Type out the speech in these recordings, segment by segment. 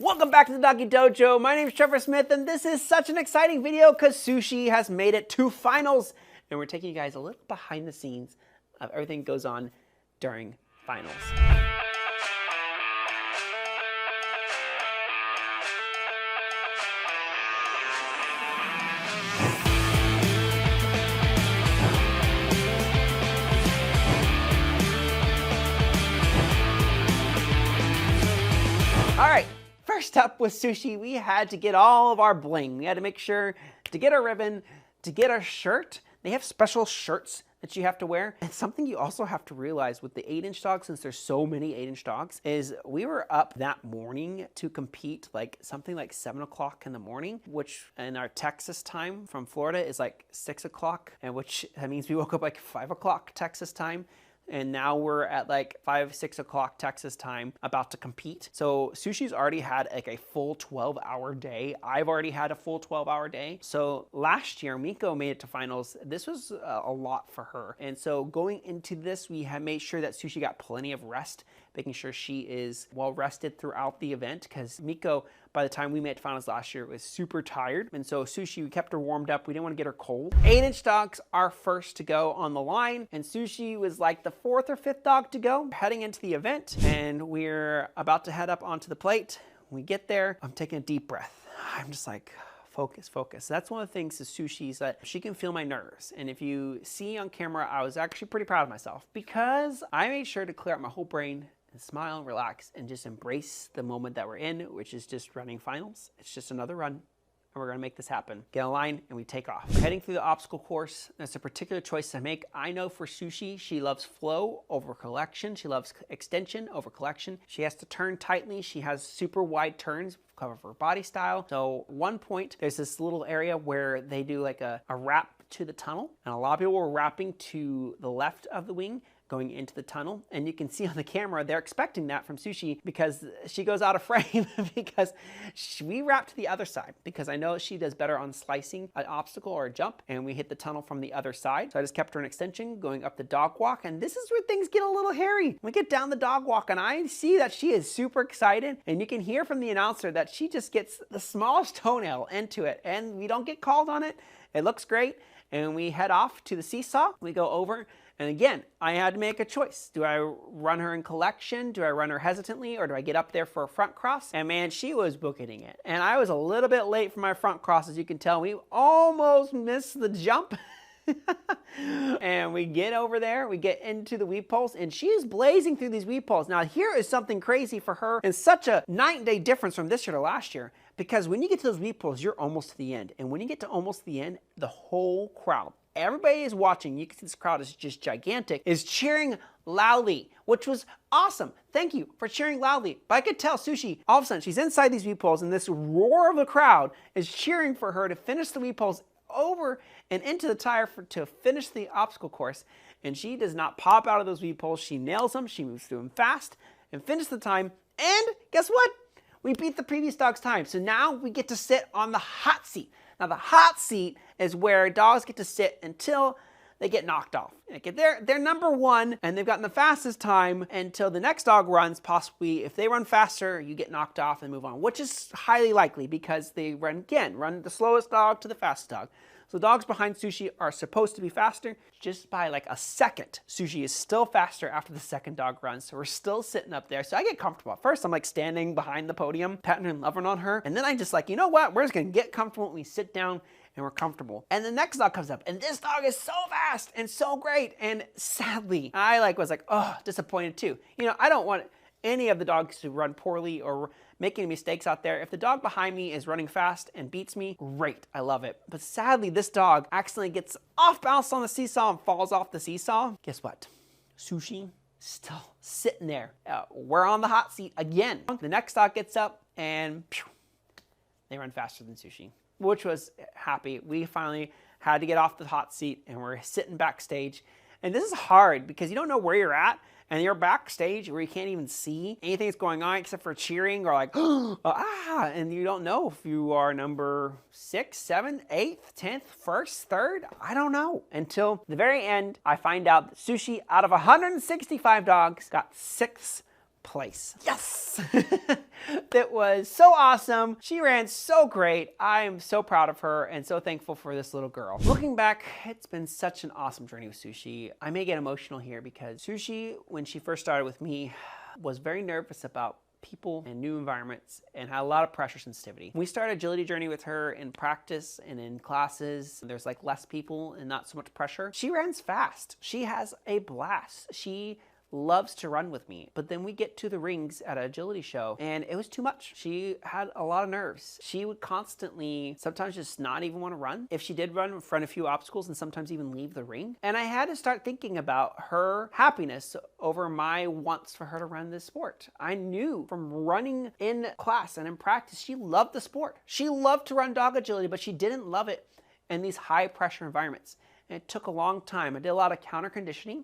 Welcome back to the Doggy Dojo. My name is Trevor Smith, and this is such an exciting video because Sushi has made it to finals. And we're taking you guys a little behind the scenes of everything that goes on during finals. All right. First up with Sushi, we had to get all of our bling. We had to make sure to get our ribbon, to get our shirt. They have special shirts that you have to wear. And something you also have to realize with the 8-inch dogs, since there's so many 8-inch dogs, is we were up that morning to compete like something like 7 o'clock in the morning, which in our Texas time from Florida is like 6 o'clock, and which that means we woke up like 5 o'clock Texas time. And now we're at like 5, 6 o'clock Texas time about to compete. So Sushi's already had like a full 12-hour day. I've already had a full 12-hour day. So last year, Miko made it to finals. This was a lot for her. And so going into this, we had made sure that Sushi got plenty of rest, making sure she is well rested throughout the event, because Miko, by the time we made finals last year, was super tired. And so Sushi, we kept her warmed up. We didn't want to get her cold. 8-inch dogs are first to go on the line, and Sushi was like the 4th or 5th dog to go heading into the event. And we're about to head up onto the plate. When we get there, I'm taking a deep breath. I'm just like, focus, focus. That's one of the things to Sushi, is that she can feel my nerves. And if you see on camera, I was actually pretty proud of myself because I made sure to clear out my whole brain and smile, relax, and just embrace the moment that we're in, which is just running finals. It's just another run, and we're gonna make this happen. Get on line, and we take off. We're heading through the obstacle course. That's a particular choice to make. I know for Sushi, she loves flow over collection. She loves extension over collection. She has to turn tightly. She has super wide turns, cover for her body style. So one point, there's this little area where they do like a wrap to the tunnel, and a lot of people were wrapping to the left of the wing, going into the tunnel, and you can see on the camera they're expecting that from Sushi because she goes out of frame because we wrap to the other side, because I know she does better on slicing an obstacle or a jump, and we hit the tunnel from the other side. So I just kept her an extension going up the dog walk, and this is where things get a little hairy. We get down the dog walk, and I see that she is super excited, and you can hear from the announcer that she just gets the smallest toenail into it, and we don't get called on it. It looks great, and we head off to the seesaw. We go over. And again, I had to make a choice. Do I run her in collection? Do I run her hesitantly? Or do I get up there for a front cross? And man, she was booking it. And I was a little bit late for my front cross, as you can tell. We almost missed the jump. And we get over there, we get into the weave poles, and she is blazing through these weave poles. Now here is something crazy for her, and such a night and day difference from this year to last year, because when you get to those weave poles, you're almost to the end. And when you get to almost the end, the whole crowd, everybody is watching. You can see this crowd is just gigantic, is cheering loudly, which was awesome. Thank you for cheering loudly. But I could tell Sushi, all of a sudden, she's inside these weave poles, and this roar of the crowd is cheering for her to finish the weave poles over and into the tire to finish the obstacle course. And she does not pop out of those weave poles. She nails them. She moves through them fast and finishes the time. And guess what? We beat the previous dog's time. So now we get to sit on the hot seat. Now the hot seat is where dogs get to sit until they get knocked off. Like they're number one, and they've gotten the fastest time until the next dog runs. Possibly, if they run faster, you get knocked off and move on, which is highly likely because they run the slowest dog to the fastest dog. So dogs behind Sushi are supposed to be faster just by like a second. Sushi is still faster after the second dog runs, so we're still sitting up there. So I get comfortable. At first, I'm like standing behind the podium, patting and loving on her, and then I just like, you know what? We're just gonna get comfortable and we sit down and we're comfortable. And the next dog comes up, and this dog is so fast and so great. And sadly, I was like, oh, disappointed too. You know, I don't want any of the dogs to run poorly or make any mistakes out there. If the dog behind me is running fast and beats me, great, I love it. But sadly, this dog accidentally gets off balance on the seesaw and falls off the seesaw. Guess what? Sushi still sitting there. We're on the hot seat again. The next dog gets up and pew, they run faster than Sushi, which was happy. We finally had to get off the hot seat, and we're sitting backstage. And this is hard because you don't know where you're at, and you're backstage where you can't even see anything that's going on except for cheering or like, and you don't know if you are number 6, 7, 8th, 10th, 1st, 3rd. I don't know. Until the very end, I find out that Sushi, out of 165 dogs, got 6 place. Yes! That was so awesome. She ran so great. I'm so proud of her and so thankful for this little girl. Looking back, it's been such an awesome journey with Sushi. I may get emotional here because Sushi, when she first started with me, was very nervous about people and new environments and had a lot of pressure sensitivity. We started agility journey with her in practice and in classes. There's like less people and not so much pressure. She runs fast. She has a blast. She loves to run with me. But then we get to the rings at an agility show and it was too much. She had a lot of nerves. She would constantly sometimes just not even want to run. If she did run in front of a few obstacles and sometimes even leave the ring. And I had to start thinking about her happiness over my wants for her to run this sport. I knew from running in class and in practice, she loved the sport. She loved to run dog agility, but she didn't love it in these high pressure environments. And it took a long time. I did a lot of counter conditioning.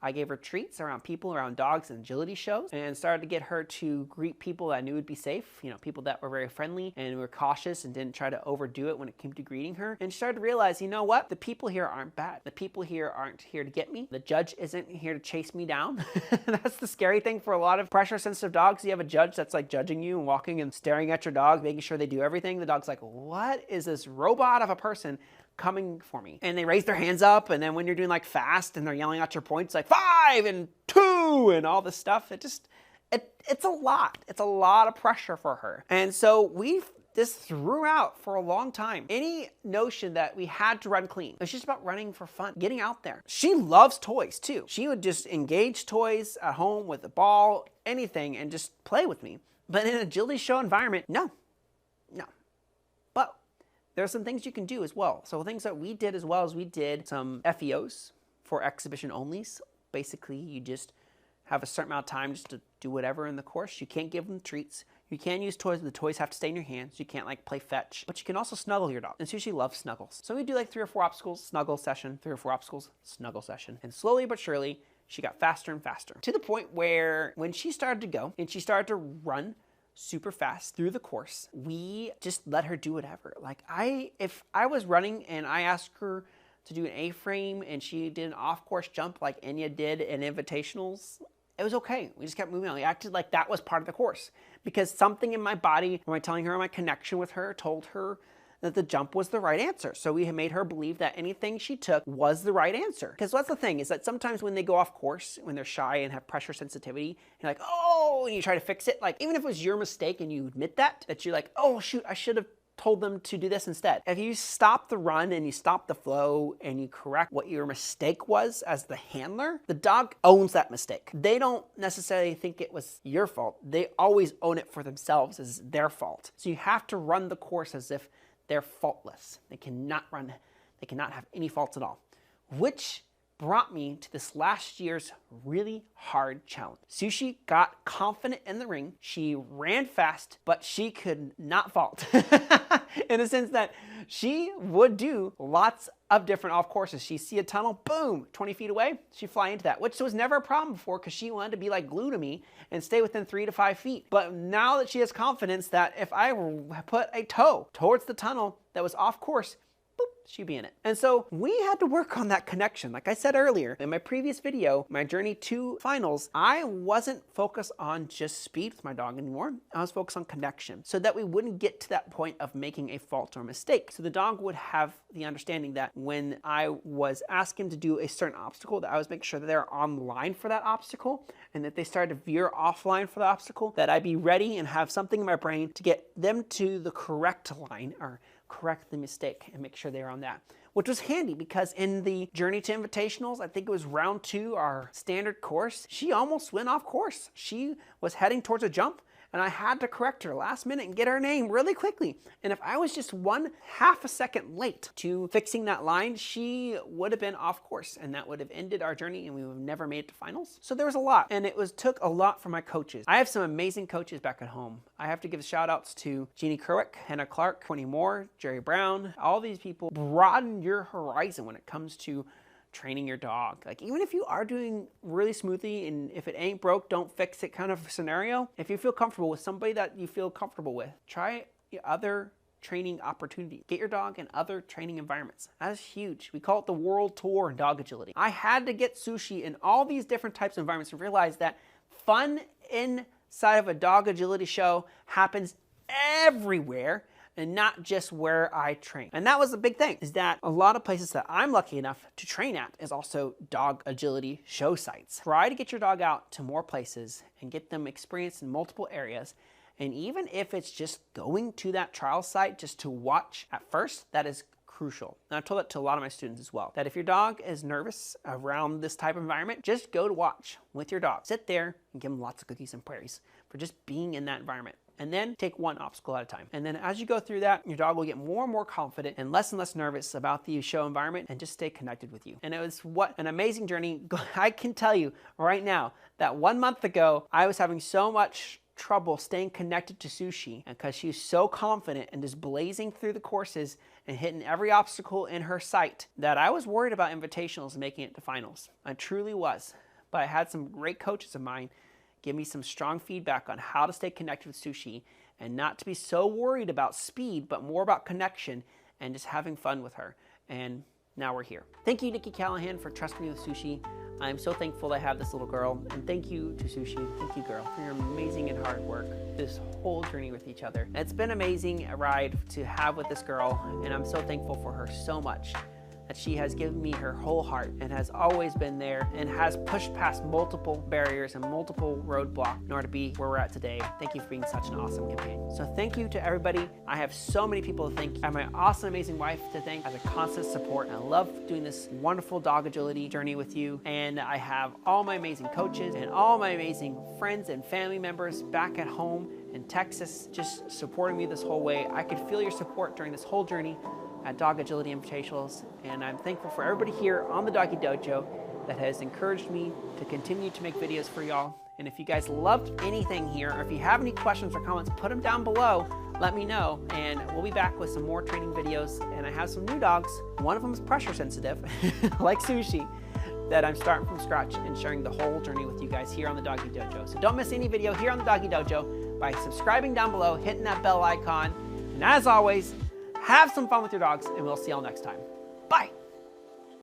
I gave her treats around people, around dogs and agility shows, and started to get her to greet people that I knew would be safe, people that were very friendly and were cautious and didn't try to overdo it when it came to greeting her. And she started to realize, you know what? The people here aren't bad. The people here aren't here to get me. The judge isn't here to chase me down. That's the scary thing for a lot of pressure sensitive dogs. You have a judge that's like judging you and walking and staring at your dog, making sure they do everything. The dog's like, what is this robot of a person coming for me? And they raise their hands up, and then when you're doing like fast and they're yelling out your points like 5 and 2 and all this stuff, it's a lot. It's a lot of pressure for her. And so we just threw out for a long time any notion that we had to run clean. It's just about running for fun, getting out there. She loves toys too. She would just engage toys at home with a ball, anything, and just play with me. But in an agility show environment, no. But there are some things you can do as well. So things that we did as well as we did some FEOs for exhibition onlys. Basically, you just have a certain amount of time just to do whatever in the course. You can't give them treats. You can use toys, but the toys have to stay in your hands. You can't like play fetch, but you can also snuggle your dog. And Sushi loves snuggles. So we do like 3 or 4 obstacles, snuggle session, 3 or 4 obstacles, snuggle session. And slowly but surely, she got faster and faster to the point where when she started to go and she started to run super fast through the course, we just let her do whatever. Like if I was running and I asked her to do an A-frame and she did an off-course jump like Enya did in invitationals, it was okay. We just kept moving on. We acted like that was part of the course because something in my body, when I telling her my connection with her, told her that the jump was the right answer. So we had made her believe that anything she took was the right answer. Because that's the thing, is that sometimes when they go off course, when they're shy and have pressure sensitivity, you're like, oh, and you try to fix it. Like, even if it was your mistake and you admit that you're like, oh shoot, I should have told them to do this instead. If you stop the run and you stop the flow and you correct what your mistake was as the handler, the dog owns that mistake. They don't necessarily think it was your fault. They always own it for themselves as their fault. So you have to run the course as if they're faultless. They cannot have any faults at all, which brought me to this last year's really hard challenge. Sushi got confident in the ring. She ran fast, but she could not vault in the sense that she would do lots of different off courses. She'd see a tunnel, boom, 20 feet away, she'd fly into that, which was never a problem before because she wanted to be like glue to me and stay within 3 to 5 feet. But now that she has confidence that if I put a toe towards the tunnel that was off course, she'd be in it. And so we had to work on that connection. Like I said earlier, in my previous video, my journey to finals, I wasn't focused on just speed with my dog anymore. I was focused on connection so that we wouldn't get to that point of making a fault or mistake. So the dog would have the understanding that when I was asking him to do a certain obstacle, that I was making sure that they're on line for that obstacle, and that they started to veer offline for the obstacle, that I'd be ready and have something in my brain to get them to the correct line or correct the mistake and make sure they're on that, which was handy because in the journey to invitationals, I think it was round 2, our standard course, she almost went off course. She was heading towards a jump and I had to correct her last minute and get her name really quickly. And if I was just 1/2 a second late to fixing that line, she would have been off course and that would have ended our journey and we would have never made it to finals. So there was a lot, and it took a lot from my coaches. I have some amazing coaches back at home. I have to give shout outs to Jeannie Kerwick, Hannah Clark, Tony Moore, Jerry Brown. All these people broaden your horizon when it comes to training your dog. Like, even if you are doing really smoothly and if it ain't broke, don't fix it kind of scenario, if you feel comfortable with somebody that you feel comfortable with, try other training opportunities. Get your dog in other training environments. That is huge. We call it the world tour in dog agility. I had to get Sushi in all these different types of environments and realize that fun inside of a dog agility show happens everywhere and not just where I train. And that was the big thing, is that a lot of places that I'm lucky enough to train at is also dog agility show sites. Try to get your dog out to more places and get them experience in multiple areas. And even if it's just going to that trial site just to watch at first, that is crucial. And I've told that to a lot of my students as well, that if your dog is nervous around this type of environment, just go to watch with your dog. Sit there and give them lots of cookies and berries for just being in that environment. And then take one obstacle at a time. And then as you go through that, your dog will get more and more confident and less nervous about the show environment and just stay connected with you. And it was what an amazing journey. I can tell you right now that 1 month ago, I was having so much trouble staying connected to Sushi because she's so confident and just blazing through the courses and hitting every obstacle in her sight that I was worried about invitationals and making it to finals. I truly was. But I had some great coaches of mine give me some strong feedback on how to stay connected with Sushi and not to be so worried about speed, but more about connection and just having fun with her. And now we're here. Thank you, Nikki Callahan, for trusting me with Sushi. I'm so thankful I have this little girl. And thank you to Sushi. Thank you, girl, for your amazing and hard work this whole journey with each other. It's been an amazing ride to have with this girl, and I'm so thankful for her so much. That she has given me her whole heart and has always been there and has pushed past multiple barriers and multiple roadblocks in order to be where we're at today. Thank you for being such an awesome companion. So thank you to everybody. I have so many people to thank. I have my awesome, amazing wife to thank as a constant support. I love doing this wonderful dog agility journey with you. And I have all my amazing coaches and all my amazing friends and family members back at home in Texas just supporting me this whole way. I could feel your support during this whole journey at Dog Agility Invitationals, and I'm thankful for everybody here on the Doggy Dojo that has encouraged me to continue to make videos for y'all. And if you guys loved anything here, or if you have any questions or comments, put them down below, let me know, and we'll be back with some more training videos. And I have some new dogs. One of them is pressure sensitive, like Sushi, that I'm starting from scratch and sharing the whole journey with you guys here on the Doggy Dojo. So don't miss any video here on the Doggy Dojo by subscribing down below, hitting that bell icon, and as always, have some fun with your dogs, and we'll see y'all next time. Bye.